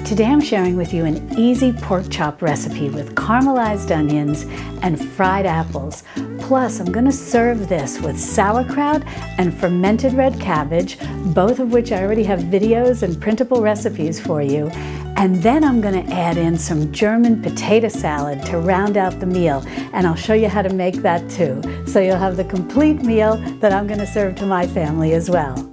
Today I'm sharing with you an easy pork chop recipe with caramelized onions and fried apples. Plus, I'm going to serve this with sauerkraut and fermented red cabbage, both of which I already have videos and printable recipes for you. And then I'm going to add in some German potato salad to round out the meal, and I'll show you how to make that too. So you'll have the complete meal that I'm going to serve to my family as well.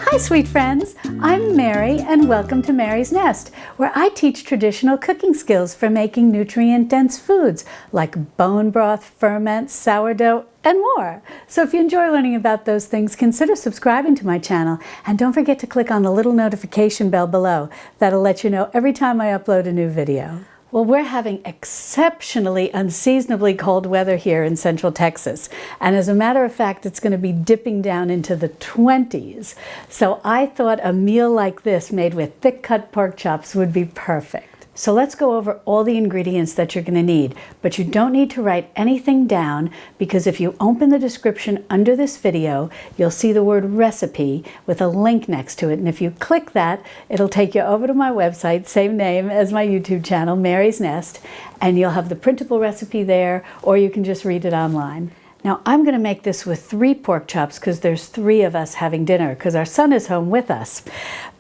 Hi sweet friends, I'm Mary and welcome to Mary's Nest, where I teach traditional cooking skills for making nutrient-dense foods like bone broth, ferment, sourdough, and more. So if you enjoy learning about those things, consider subscribing to my channel and don't forget to click on the little notification bell below. That'll let you know every time I upload a new video. Well, we're having exceptionally unseasonably cold weather here in Central Texas. And as a matter of fact, it's going to be dipping down into the 20s. So I thought a meal like this made with thick cut pork chops would be perfect. So let's go over all the ingredients that you're going to need, but you don't need to write anything down because if you open the description under this video, you'll see the word recipe with a link next to it. And if you click that, it'll take you over to my website, same name as my YouTube channel, Mary's Nest, and you'll have the printable recipe there, or you can just read it online. Now I'm going to make this with 3 pork chops because there's 3 of us having dinner because our son is home with us.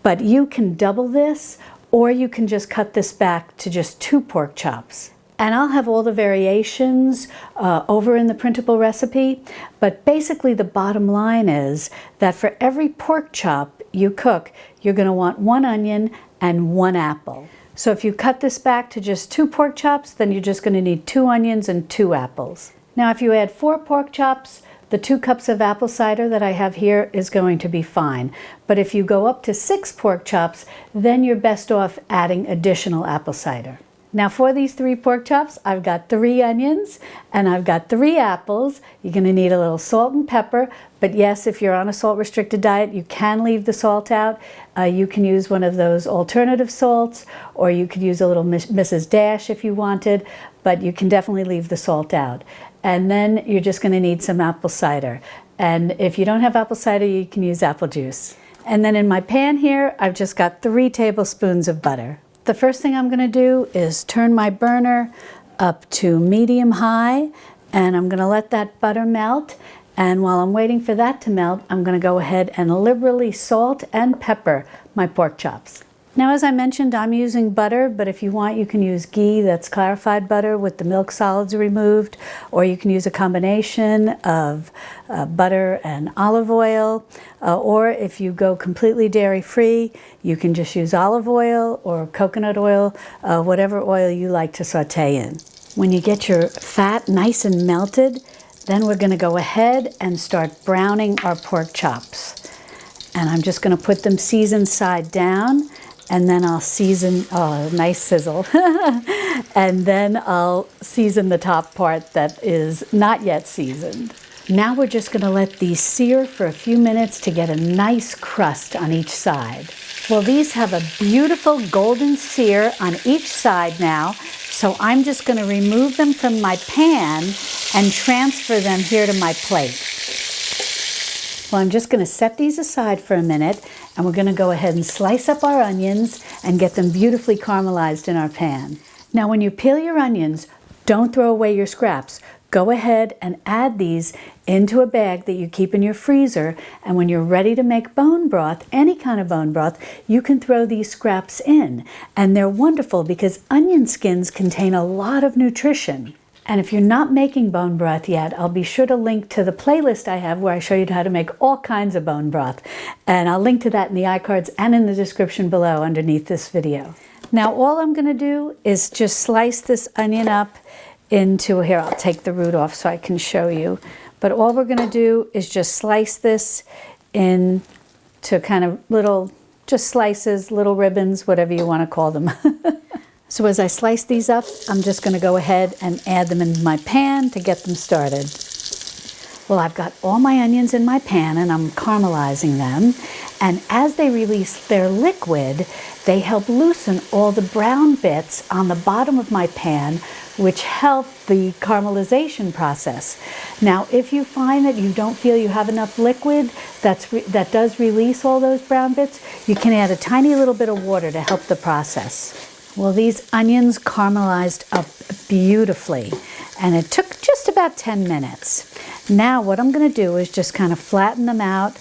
But you can double this, or you can just cut this back to just 2 pork chops. And I'll have all the variations over in the printable recipe, but basically the bottom line is that for every pork chop you cook, you're going to want 1 onion and 1 apple. So if you cut this back to just 2 pork chops, then you're just going to need 2 onions and 2 apples. Now if you add 4 pork chops, the 2 cups of apple cider that I have here is going to be fine. But if you go up to 6 pork chops, then you're best off adding additional apple cider. Now for these 3 pork chops, I've got 3 onions and I've got 3 apples. You're going to need a little salt and pepper, but yes, if you're on a salt-restricted diet, you can leave the salt out. You can use one of those alternative salts, or you could use a little Mrs. Dash if you wanted, but you can definitely leave the salt out. And then you're just going to need some apple cider. And if you don't have apple cider, you can use apple juice. And then in my pan here, I've just got 3 tablespoons of butter. The first thing I'm going to do is turn my burner up to medium-high, and I'm going to let that butter melt. And while I'm waiting for that to melt, I'm going to go ahead and liberally salt and pepper my pork chops. Now, as I mentioned, I'm using butter, but if you want, you can use ghee, that's clarified butter with the milk solids removed, or you can use a combination of butter and olive oil, or if you go completely dairy-free, you can just use olive oil or coconut oil, whatever oil you like to saute in. When you get your fat nice and melted, then we're going to go ahead and start browning our pork chops. And I'm just going to put them seasoned side down. And then I'll season, oh, nice sizzle. And then I'll season the top part that is not yet seasoned. Now we're just going to let these sear for a few minutes to get a nice crust on each side. Well, these have a beautiful golden sear on each side now, so I'm just going to remove them from my pan and transfer them here to my plate. Well, I'm just going to set these aside for a minute, and we're going to go ahead and slice up our onions and get them beautifully caramelized in our pan. Now, when you peel your onions, don't throw away your scraps. Go ahead and add these into a bag that you keep in your freezer, and when you're ready to make bone broth, any kind of bone broth, you can throw these scraps in. And they're wonderful because onion skins contain a lot of nutrition. And if you're not making bone broth yet, I'll be sure to link to the playlist I have where I show you how to make all kinds of bone broth. And I'll link to that in the iCards and in the description below underneath this video. Now all I'm going to do is just slice this onion up into, here I'll take the root off so I can show you. But all we're going to do is just slice this into kind of little, just slices, little ribbons, whatever you want to call them. So as I slice these up, I'm just going to go ahead and add them in my pan to get them started. Well, I've got all my onions in my pan and I'm caramelizing them. And as they release their liquid, they help loosen all the brown bits on the bottom of my pan, which help the caramelization process. Now, if you find that you don't feel you have enough liquid that does release all those brown bits, you can add a tiny little bit of water to help the process. Well, these onions caramelized up beautifully, and it took just about 10 minutes. Now what I'm going to do is just kind of flatten them out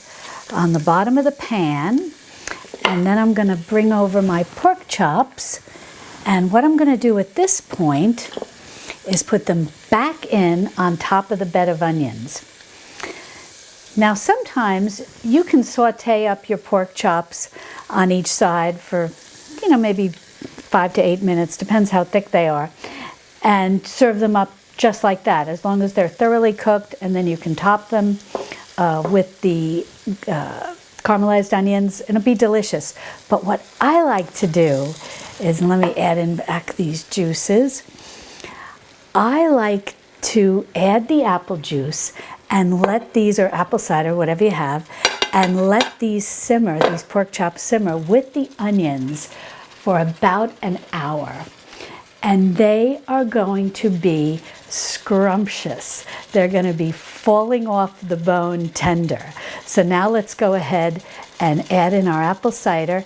on the bottom of the pan, and then I'm going to bring over my pork chops, and what I'm going to do at this point is put them back in on top of the bed of onions. Now sometimes you can saute up your pork chops on each side for, maybe 5 to 8 minutes, depends how thick they are, and serve them up just like that, as long as they're thoroughly cooked, and then you can top them with the caramelized onions, and it'll be delicious. But what I like to do is, let me add in back these juices, I like to add the apple juice and let these, or apple cider, whatever you have, and let these simmer, these pork chops simmer with the onions for about an hour. And they are going to be scrumptious. They're going to be falling off the bone tender. So now let's go ahead and add in our apple cider.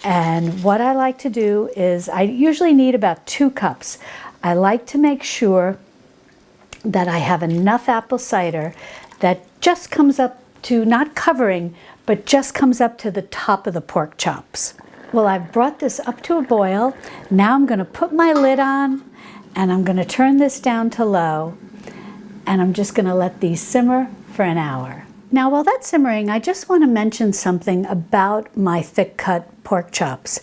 And what I like to do is, I usually need about 2 cups. I like to make sure that I have enough apple cider that just comes up to, not covering, but just comes up to the top of the pork chops. Well, I've brought this up to a boil. Now I'm going to put my lid on, and I'm going to turn this down to low, and I'm just going to let these simmer for an hour. Now, while that's simmering, I just want to mention something about my thick-cut pork chops.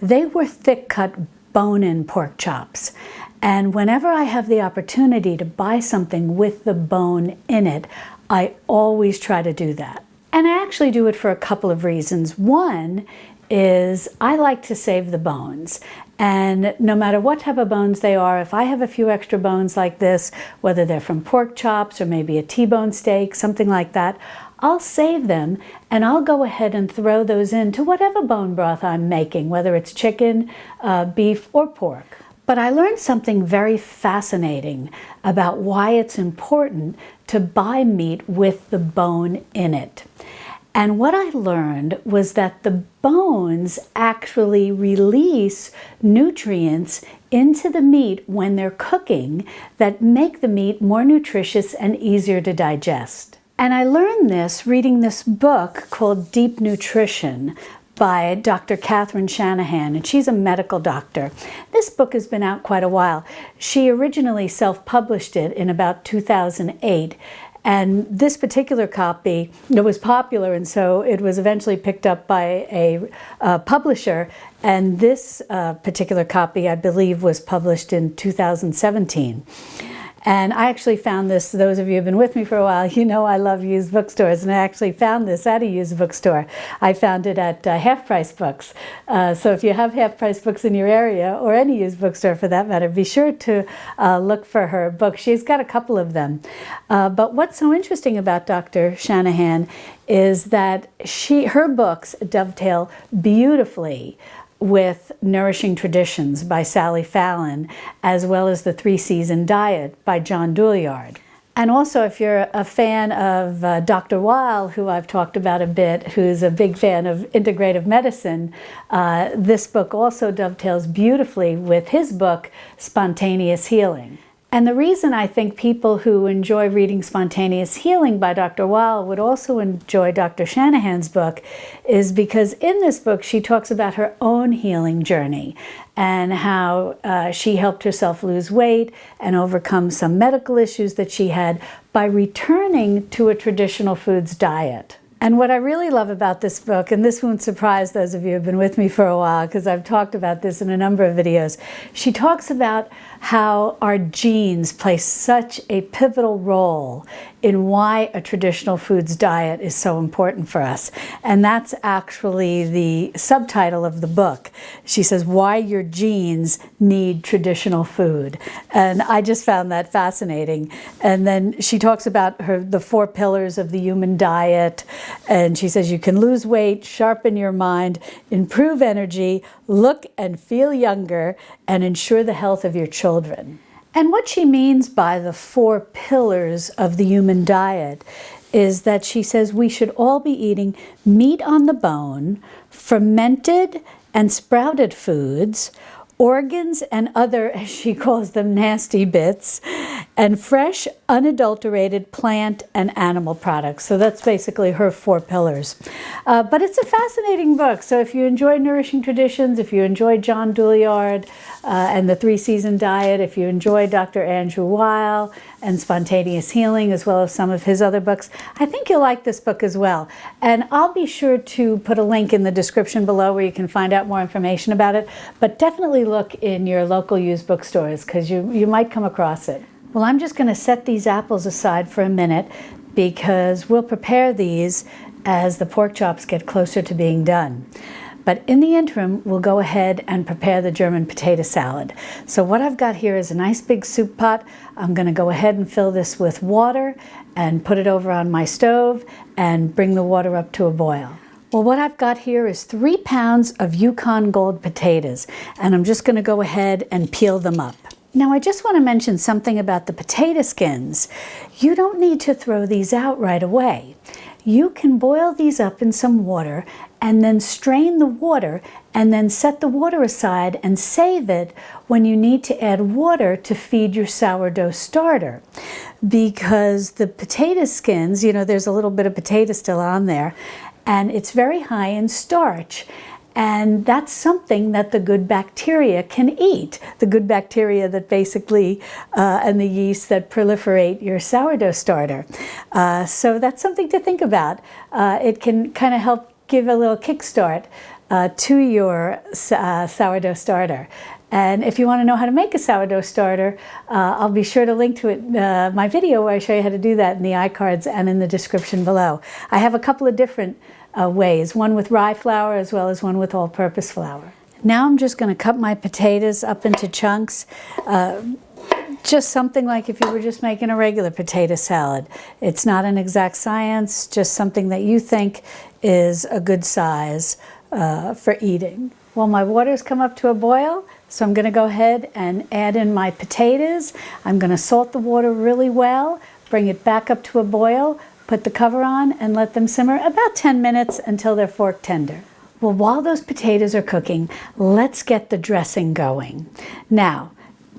They were thick-cut bone-in pork chops, and whenever I have the opportunity to buy something with the bone in it, I always try to do that. And I actually do it for a couple of reasons. One is I like to save the bones, and no matter what type of bones they are, if I have a few extra bones like this, whether they're from pork chops or maybe a T-bone steak, something like that, I'll save them and I'll go ahead and throw those into whatever bone broth I'm making, whether it's chicken, beef, or pork. But I learned something very fascinating about why it's important to buy meat with the bone in it. And what I learned was that the bones actually release nutrients into the meat when they're cooking that make the meat more nutritious and easier to digest. And I learned this reading this book called Deep Nutrition by Dr. Catherine Shanahan, and she's a medical doctor. This book has been out quite a while. She originally self-published it in about 2008. And this particular copy, it was popular, and so it was eventually picked up by a publisher. And this particular copy, I believe, was published in 2017. And I actually found this, those of you who have been with me for a while, you know I love used bookstores, and I actually found this at a used bookstore. I found it at Half Price Books. So if you have Half Price Books in your area, or any used bookstore for that matter, be sure to look for her book. She's got a couple of them. But what's so interesting about Dr. Shanahan is that her books dovetail beautifully with Nourishing Traditions by Sally Fallon, as well as The 3-Season Diet by John Douillard. And also, if you're a fan of Dr. Weil, who I've talked about a bit, who's a big fan of integrative medicine, this book also dovetails beautifully with his book, Spontaneous Healing. And the reason I think people who enjoy reading Spontaneous Healing by Dr. Weil would also enjoy Dr. Shanahan's book is because in this book she talks about her own healing journey and how she helped herself lose weight and overcome some medical issues that she had by returning to a traditional foods diet. And what I really love about this book, and this won't surprise those of you who have been with me for a while because I've talked about this in a number of videos, she talks about how our genes play such a pivotal role in why a traditional foods diet is so important for us. And that's actually the subtitle of the book. She says, why your genes need traditional food. And I just found that fascinating. And then she talks about the 4 pillars of the human diet. And she says you can lose weight, sharpen your mind, improve energy, look and feel younger, and ensure the health of your children. And what she means by the 4 pillars of the human diet is that she says we should all be eating meat on the bone, fermented and sprouted foods, organs and other, as she calls them, nasty bits, and fresh, unadulterated plant and animal products. So that's basically her 4 pillars. But it's a fascinating book. So if you enjoy Nourishing Traditions, if you enjoy John Douillard and the 3-Season Diet, if you enjoy Dr. Andrew Weil and Spontaneous Healing, as well as some of his other books, I think you'll like this book as well. And I'll be sure to put a link in the description below where you can find out more information about it. But definitely look in your local used bookstores because you might come across it. Well, I'm just going to set these apples aside for a minute because we'll prepare these as the pork chops get closer to being done. But in the interim, we'll go ahead and prepare the German potato salad. So what I've got here is a nice big soup pot. I'm going to go ahead and fill this with water and put it over on my stove and bring the water up to a boil. Well, what I've got here is 3 pounds of Yukon Gold potatoes, and I'm just going to go ahead and peel them up. Now, I just want to mention something about the potato skins. You don't need to throw these out right away. You can boil these up in some water and then strain the water and then set the water aside and save it when you need to add water to feed your sourdough starter. Because the potato skins, you know, there's a little bit of potato still on there, and it's very high in starch. And that's something that the good bacteria can eat. The good bacteria that basically, and the yeast that proliferate your sourdough starter. So that's something to think about. It can kind of help give a little kickstart to your sourdough starter. And if you want to know how to make a sourdough starter, I'll be sure to link to it, my video where I show you how to do that in the iCards and in the description below. I have a couple of different ways, one with rye flour as well as one with all-purpose flour. Now I'm just going to cut my potatoes up into chunks, just something like if you were just making a regular potato salad. It's not an exact science, just something that you think is a good size for eating. Well, my water's come up to a boil, so I'm going to go ahead and add in my potatoes. I'm going to salt the water really well, bring it back up to a boil, put the cover on, and let them simmer about 10 minutes until they're fork tender. Well, while those potatoes are cooking, let's get the dressing going. Now,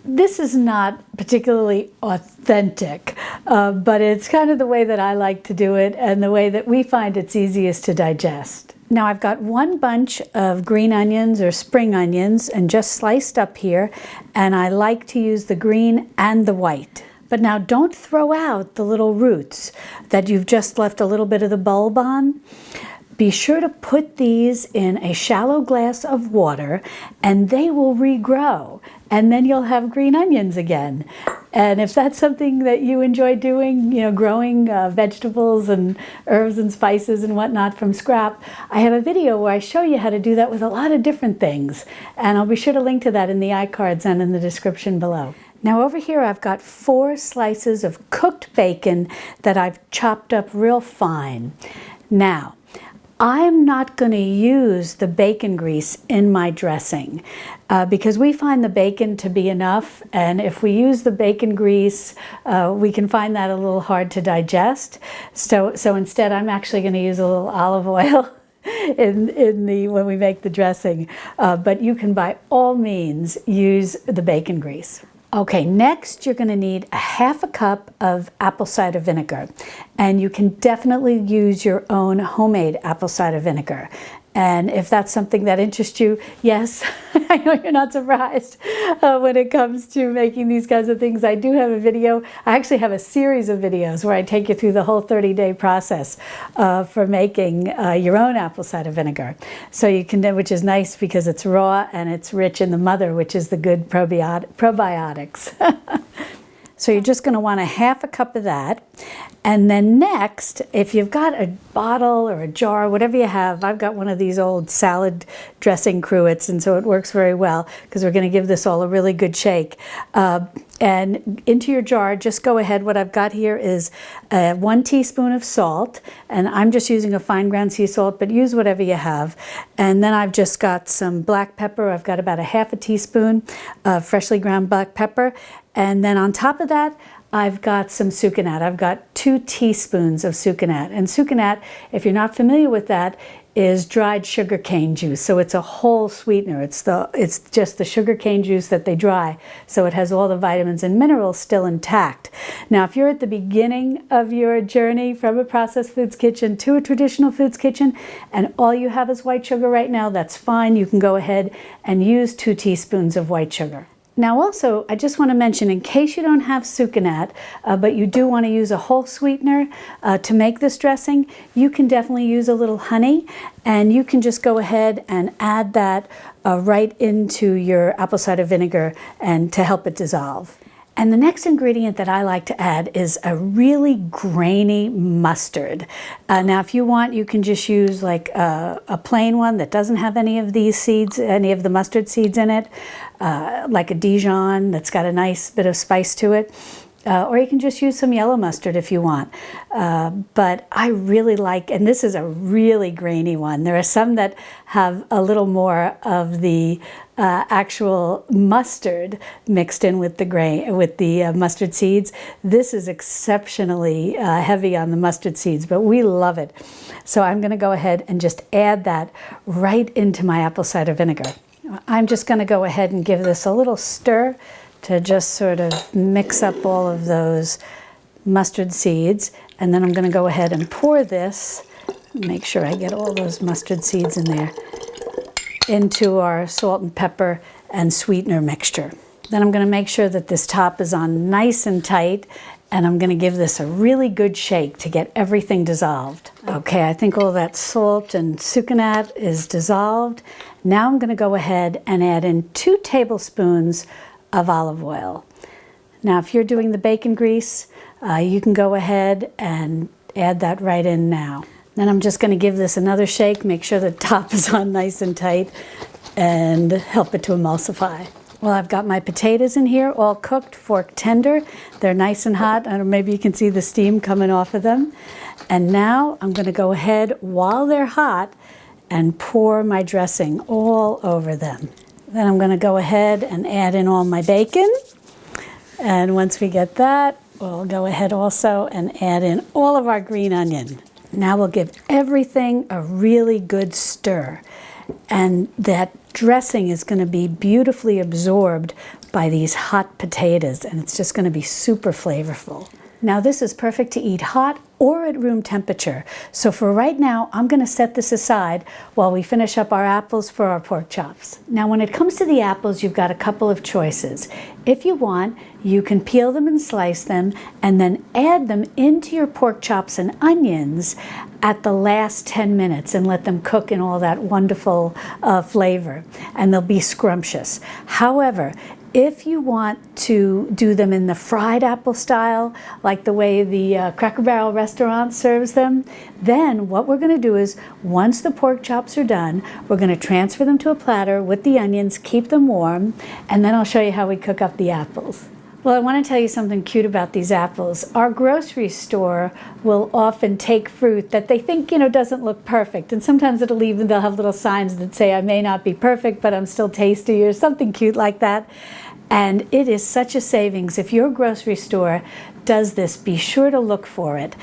this is not particularly authentic, but it's kind of the way that I like to do it and the way that we find it's easiest to digest. Now I've got 1 bunch of green onions or spring onions and just sliced up here, and I like to use the green and the white. But now don't throw out the little roots that you've just left a little bit of the bulb on. Be sure to put these in a shallow glass of water and they will regrow, and then you'll have green onions again. And if that's something that you enjoy doing, you know, growing vegetables and herbs and spices and whatnot from scrap, I have a video where I show you how to do that with a lot of different things. And I'll be sure to link to that in the iCards and in the description below. Now over here I've got 4 slices of cooked bacon that I've chopped up real fine. Now, I'm not going to use the bacon grease in my dressing because we find the bacon to be enough, and if we use the bacon grease, we can find that a little hard to digest. So instead I'm actually going to use a little olive oil when we make the dressing, but you can by all means use the bacon grease. Okay, next you're going to need a ½ cup of apple cider vinegar, and you can definitely use your own homemade apple cider vinegar. And if that's something that interests you, yes, I know you're not surprised when it comes to making these kinds of things. I do have a video. I actually have a series of videos where I take you through the whole 30-day process for making your own apple cider vinegar. So you can, which is nice because it's raw and it's rich in the mother, which is the good probiotics. So you're just going to want a ½ cup of that. And then next, if you've got a bottle or a jar, whatever you have, I've got one of these old salad dressing cruets, and so it works very well because we're going to give this all a really good shake. And into your jar, just go ahead. What I've got here is 1 teaspoon of salt, and I'm just using a fine ground sea salt, but use whatever you have. And then I've just got some black pepper. I've got about a ½ teaspoon of freshly ground black pepper, And then on top of that, I've got some sucanat. I've got 2 teaspoons of sucanat. And sucanat, if you're not familiar with that, is dried sugar cane juice. So it's a whole sweetener. It's just the sugar cane juice that they dry. So it has all the vitamins and minerals still intact. Now, if you're at the beginning of your journey from a processed foods kitchen to a traditional foods kitchen, and all you have is white sugar right now, that's fine. You can go ahead and use 2 teaspoons of white sugar. Now also, I just want to mention, in case you don't have sucanat, but you do want to use a whole sweetener to make this dressing, you can definitely use a little honey, and you can just go ahead and add that right into your apple cider vinegar and to help it dissolve. And the next ingredient that I like to add is a really grainy mustard. Now, if you want, you can just use like a plain one that doesn't have any of these seeds, any of the mustard seeds in it, like a Dijon that's got a nice bit of spice to it. Or you can just use some yellow mustard if you want. But I really like, and this is a really grainy one. There are some that have a little more of the actual mustard mixed in with the mustard seeds. This is exceptionally heavy on the mustard seeds, but we love it. So I'm going to go ahead and just add that right into my apple cider vinegar. I'm just going to go ahead and give this a little stir to just sort of mix up all of those mustard seeds. And then I'm going to go ahead and pour this, make sure I get all those mustard seeds in there, into our salt and pepper and sweetener mixture. Then I'm going to make sure that this top is on nice and tight, and I'm going to give this a really good shake to get everything dissolved. Okay, I think all that salt and sucanat is dissolved. Now I'm going to go ahead and add in 2 tablespoons of olive oil. Now, if you're doing the bacon grease, you can go ahead and add that right in now. Then I'm just going to give this another shake, make sure the top is on nice and tight, and help it to emulsify. Well, I've got my potatoes in here, all cooked, fork tender. They're nice and hot, and maybe you can see the steam coming off of them. And now I'm going to go ahead, while they're hot, and pour my dressing all over them. Then I'm going to go ahead and add in all my bacon. And once we get that, we'll go ahead also and add in all of our green onion. Now we'll give everything a really good stir. And that dressing is going to be beautifully absorbed by these hot potatoes, and it's just going to be super flavorful. Now this is perfect to eat hot or at room temperature. So for right now, I'm going to set this aside while we finish up our apples for our pork chops. Now when it comes to the apples, you've got a couple of choices. If you want, you can peel them and slice them and then add them into your pork chops and onions at the last 10 minutes and let them cook in all that wonderful flavor, and they'll be scrumptious. However, if you want to do them in the fried apple style, like the way the Cracker Barrel restaurant serves them, then what we're going to do is, once the pork chops are done, we're going to transfer them to a platter with the onions, keep them warm, and then I'll show you how we cook up the apples. Well, I want to tell you something cute about these apples. Our grocery store will often take fruit that they think, doesn't look perfect. And sometimes they'll have little signs that say, I may not be perfect, but I'm still tasty, or something cute like that. And it is such a savings. If your grocery store does this, be sure to look for it,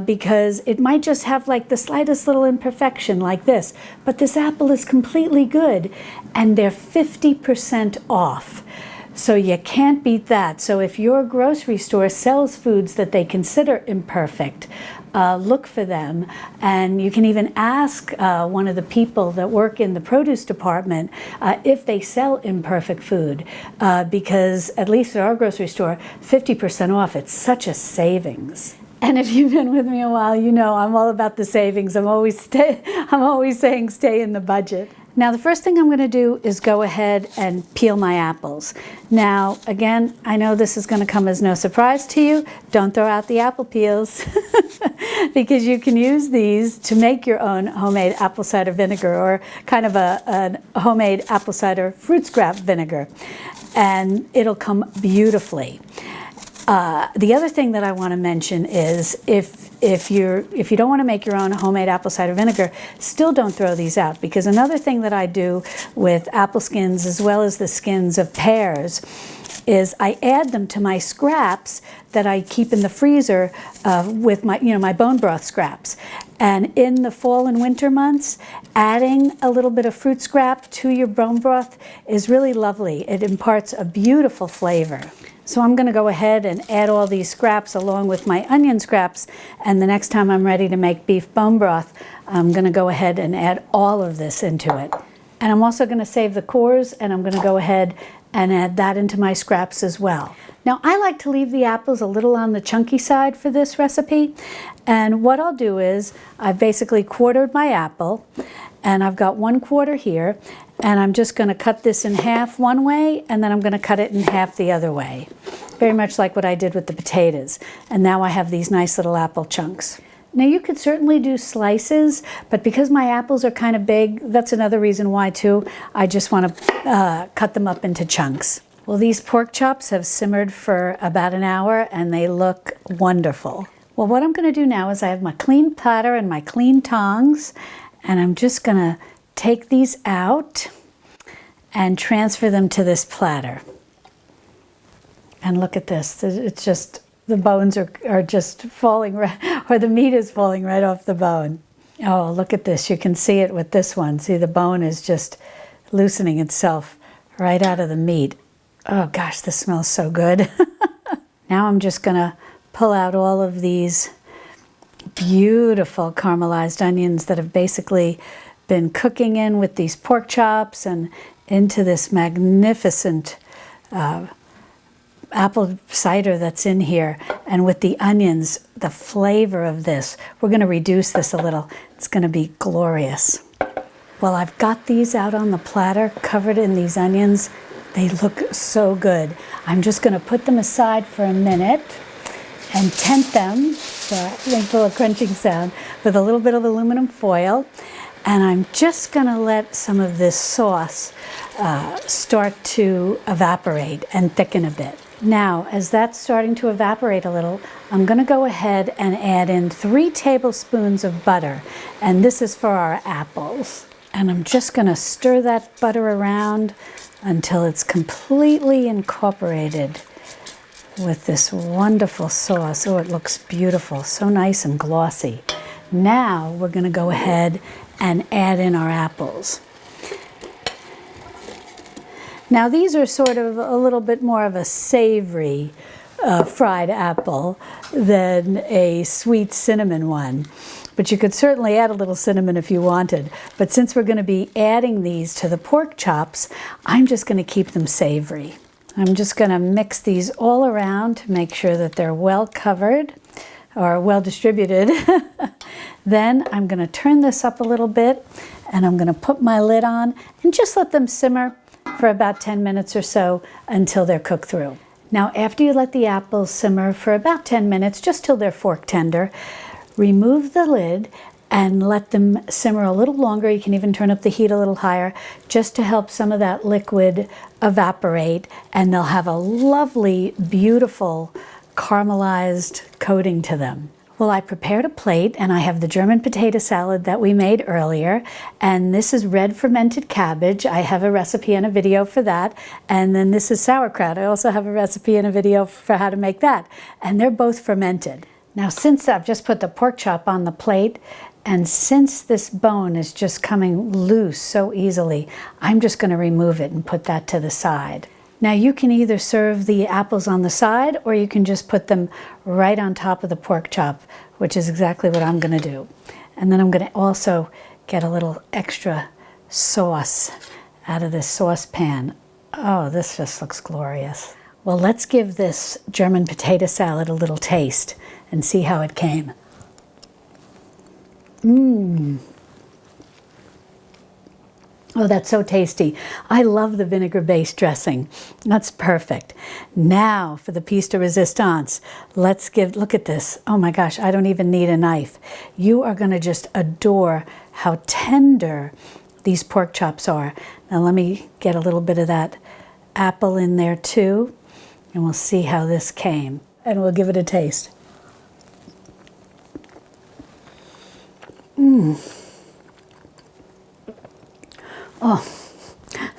because it might just have like the slightest little imperfection like this. But this apple is completely good, and they're 50% off. So you can't beat that. So if your grocery store sells foods that they consider imperfect, look for them. And you can even ask one of the people that work in the produce department if they sell imperfect food, because at least at our grocery store, 50% off. It's such a savings. And if you've been with me a while, you know I'm all about the savings. I'm always saying stay in the budget. Now the first thing I'm going to do is go ahead and peel my apples. Now again, I know this is going to come as no surprise to you. Don't throw out the apple peels because you can use these to make your own homemade apple cider vinegar, or kind of a homemade apple cider fruit scrap vinegar, and it'll come beautifully. The other thing that I want to mention is if you don't want to make your own homemade apple cider vinegar, still don't throw these out, because another thing that I do with apple skins, as well as the skins of pears, is I add them to my scraps that I keep in the freezer with my, my bone broth scraps. And in the fall and winter months, adding a little bit of fruit scrap to your bone broth is really lovely. It imparts a beautiful flavor. So I'm going to go ahead and add all these scraps along with my onion scraps, and the next time I'm ready to make beef bone broth, I'm going to go ahead and add all of this into it. And I'm also going to save the cores, and I'm going to go ahead and add that into my scraps as well. Now I like to leave the apples a little on the chunky side for this recipe, and what I'll do is I've basically quartered my apple, and I've got 1/4 here, and I'm just going to cut this in half one way, and then I'm going to cut it in half the other way. Very much like what I did with the potatoes. And now I have these nice little apple chunks. Now you could certainly do slices, but because my apples are kind of big, that's another reason why too. I just want to cut them up into chunks. Well, these pork chops have simmered for about an hour and they look wonderful. Well, what I'm going to do now is I have my clean platter and my clean tongs, and I'm just going to take these out and transfer them to this platter. And look at this. It's just, the bones are just falling, or the meat is falling right off the bone. Oh, look at this. You can see it with this one. See, the bone is just loosening itself right out of the meat. Oh gosh, this smells so good. Now I'm just going to pull out all of these beautiful caramelized onions that have basically been cooking in with these pork chops and into this magnificent apple cider that's in here. And with the onions, the flavor of this, we're going to reduce this a little. It's going to be glorious. Well, I've got these out on the platter covered in these onions. They look so good. I'm just going to put them aside for a minute and tent them, so I make a little crunching sound, with a little bit of aluminum foil. And I'm just going to let some of this sauce start to evaporate and thicken a bit. Now, as that's starting to evaporate a little, I'm going to go ahead and add in 3 tablespoons of butter. And this is for our apples. And I'm just going to stir that butter around until it's completely incorporated with this wonderful sauce. Oh, it looks beautiful, so nice and glossy. Now we're going to go ahead and add in our apples. Now these are sort of a little bit more of a savory fried apple than a sweet cinnamon one. But you could certainly add a little cinnamon if you wanted. But since we're going to be adding these to the pork chops, I'm just going to keep them savory. I'm just going to mix these all around to make sure that they're well covered or well distributed. Then I'm going to turn this up a little bit, and I'm going to put my lid on and just let them simmer for about 10 minutes or so until they're cooked through. Now, after you let the apples simmer for about 10 minutes, just till they're fork tender, remove the lid and let them simmer a little longer. You can even turn up the heat a little higher just to help some of that liquid evaporate, and they'll have a lovely, beautiful caramelized coating to them. Well, I prepared a plate, and I have the German potato salad that we made earlier, and this is red fermented cabbage. I have a recipe and a video for that. And then this is sauerkraut. I also have a recipe and a video for how to make that, and they're both fermented. Now, since I've just put the pork chop on the plate, and since this bone is just coming loose so easily, I'm just going to remove it and put that to the side. Now, you can either serve the apples on the side, or you can just put them right on top of the pork chop, which is exactly what I'm going to do. And then I'm going to also get a little extra sauce out of this saucepan. Oh, this just looks glorious. Well, let's give this German potato salad a little taste and see how it came. Oh, that's so tasty. I love the vinegar-based dressing. That's perfect. Now for the piece de resistance. Look at this. Oh my gosh, I don't even need a knife. You are going to just adore how tender these pork chops are. Now let me get a little bit of that apple in there too, and we'll see how this came. And we'll give it a taste. Oh,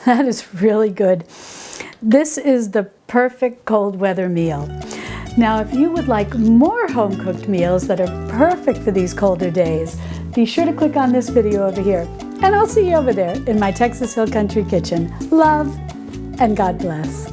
that is really good. This is the perfect cold weather meal. Now, if you would like more home-cooked meals that are perfect for these colder days, be sure to click on this video over here. And I'll see you over there in my Texas Hill Country kitchen. Love and God bless.